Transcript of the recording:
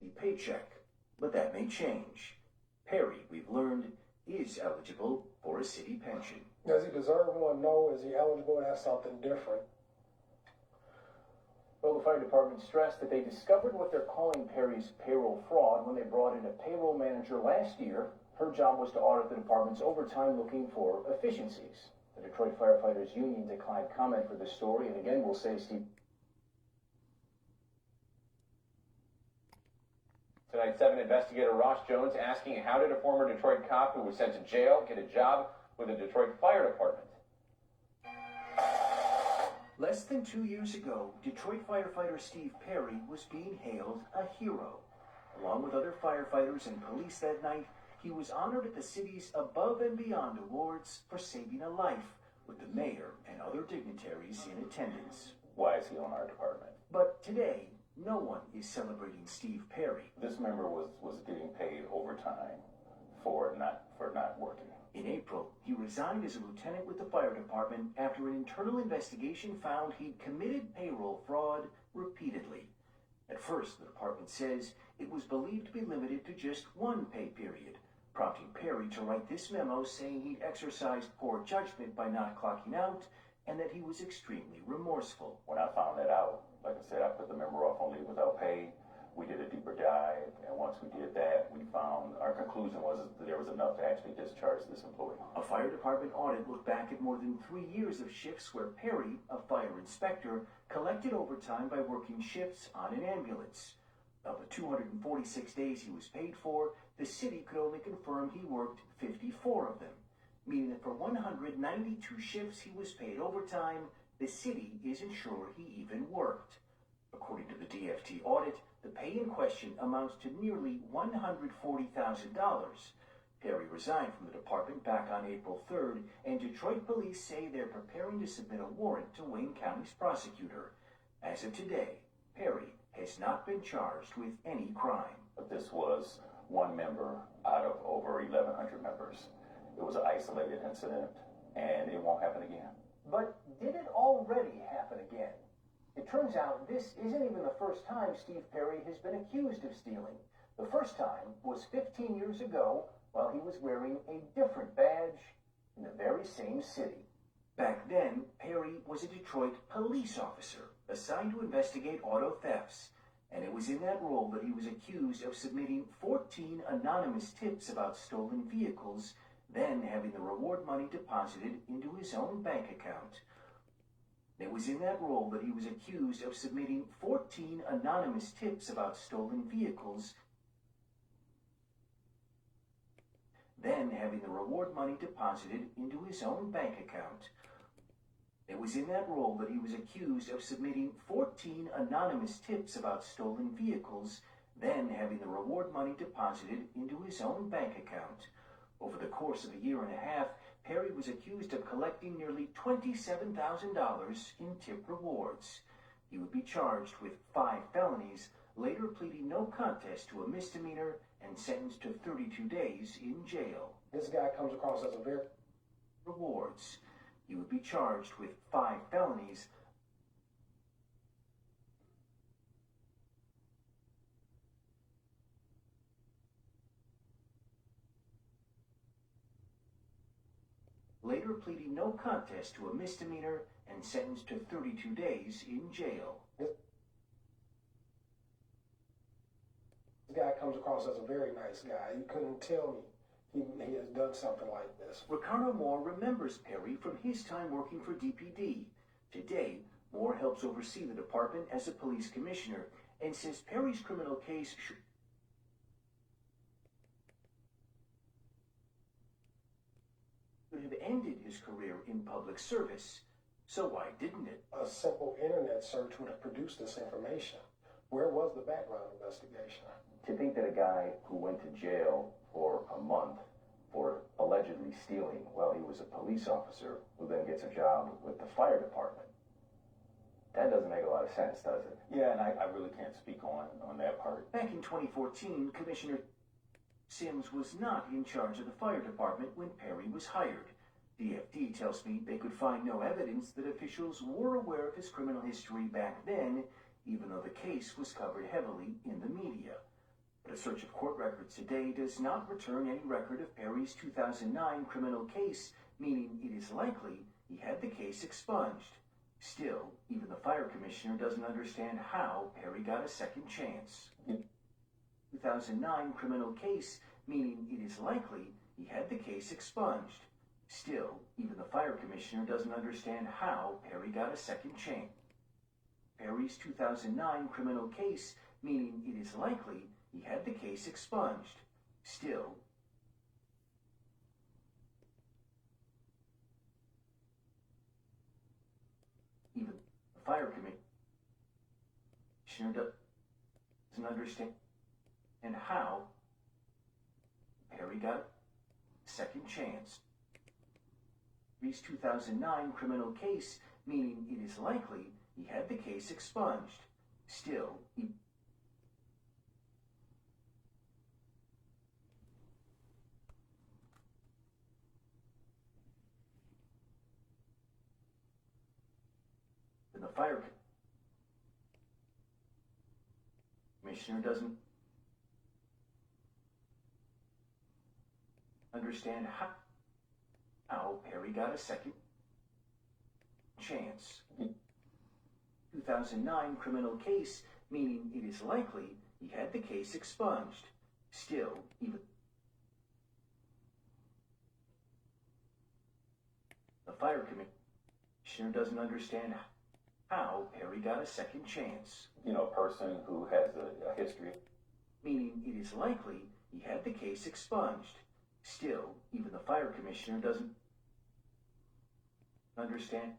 paycheck, but that may change. Perry, we've learned, is eligible for a city pension. Does he deserve one? No. Is he eligible? That's something different. Well, the fire department stressed that they discovered what they're calling Perry's payroll fraud when they brought in a payroll manager last year. Her job was to audit the department's overtime, looking for efficiencies. The Detroit Firefighters Union declined comment for this story, and again, we'll say Steve. Tonight, 7 investigator Ross Jones asking, how did a former Detroit cop who was sent to jail get a job with the Detroit Fire Department? Less than 2 years ago, Detroit firefighter Steve Perry was being hailed a hero. Along with other firefighters and police that night, he was honored at the city's Above and Beyond Awards for saving a life, with the mayor and other dignitaries in attendance. Why is he on our department? But today, no one is celebrating Steve Perry. This member was getting paid overtime for not working. In April, he resigned as a lieutenant with the fire department after an internal investigation found he'd committed payroll fraud repeatedly. At first, the department says it was believed to be limited to just one pay period, prompting Perry to write this memo saying he'd exercised poor judgment by not clocking out and that he was extremely remorseful. When I found that out, like I said, I put the member off on leave without pay. We did a deeper dive, and once we did that, we found our conclusion was that there was enough to actually discharge this employee. A fire department audit looked back at more than 3 years of shifts where Perry, a fire inspector, collected overtime by working shifts on an ambulance. Of the 246 days he was paid for, the city could only confirm he worked 54 of them, meaning that for 192 shifts he was paid overtime, the city isn't sure he even worked. According to the DFT audit, the pay in question amounts to nearly $140,000. Perry resigned from the department back on April 3rd, and Detroit police say they're preparing to submit a warrant to Wayne County's prosecutor. As of today, Perry has not been charged with any crime. But this was one member out of over 1,100 members. It was an isolated incident, and it won't happen again. But did it already happen again? It turns out this isn't even the first time Steve Perry has been accused of stealing. The first time was 15 years ago while he was wearing a different badge in the very same city. Back then, Perry was a Detroit police officer assigned to investigate auto thefts, and it was in that role that he was accused of submitting 14 anonymous tips about stolen vehicles, then having the reward money deposited into his own bank account. It was in that role that he was accused of submitting 14 anonymous tips about stolen vehicles, then having the reward money deposited into his own bank account. It was in that role that he was accused of submitting 14 anonymous tips about stolen vehicles, then having the reward money deposited into his own bank account. Over the course of a year and a half, Perry was accused of collecting nearly $27,000 in tip rewards. He would be charged with 5 felonies, later pleading no contest to a misdemeanor and sentenced to 32 days in jail. This guy comes across as a very... Rewards. He would be charged with 5 felonies, later pleading no contest to a misdemeanor and sentenced to 32 days in jail. This guy comes across as a very nice guy. You couldn't tell me he has done something like this. Ricardo Moore remembers Perry from his time working for DPD. Today, Moore helps oversee the department as a police commissioner and says Perry's criminal case should have ended his career in public service. So why didn't it? A simple internet search would have produced this information. Where was the background investigation? To think that a guy who went to jail for a month for allegedly stealing while he was a police officer, who then gets a job with the fire department, that doesn't make a lot of sense, does it? Yeah, and I really can't speak on that part. Back in 2014, Commissioner Sims was not in charge of the fire department when Perry was hired. DFD tells me they could find no evidence that officials were aware of his criminal history back then, even though the case was covered heavily in the media. A search of court records today does not return any record of Perry's 2009 criminal case, meaning it is likely he had the case expunged. Still, even the fire commissioner doesn't understand how Perry got a second chance. 2009 criminal case, meaning it is likely he had the case expunged. Still, even the fire commissioner doesn't understand how Perry got a second chance. Perry's 2009 criminal case, meaning it is likely he had the case expunged. Still, even the fire commissioner doesn't understand how Perry got a second chance. Perry's 2009 criminal case, meaning it is likely he had the case expunged. Still, the fire commissioner doesn't understand how Perry got a second chance. 2009 criminal case, meaning it is likely he had the case expunged. Still, even the fire commissioner doesn't understand how Perry got a second chance. You know, a person who has a history. Meaning it is likely he had the case expunged. Still, even the fire commissioner doesn't understand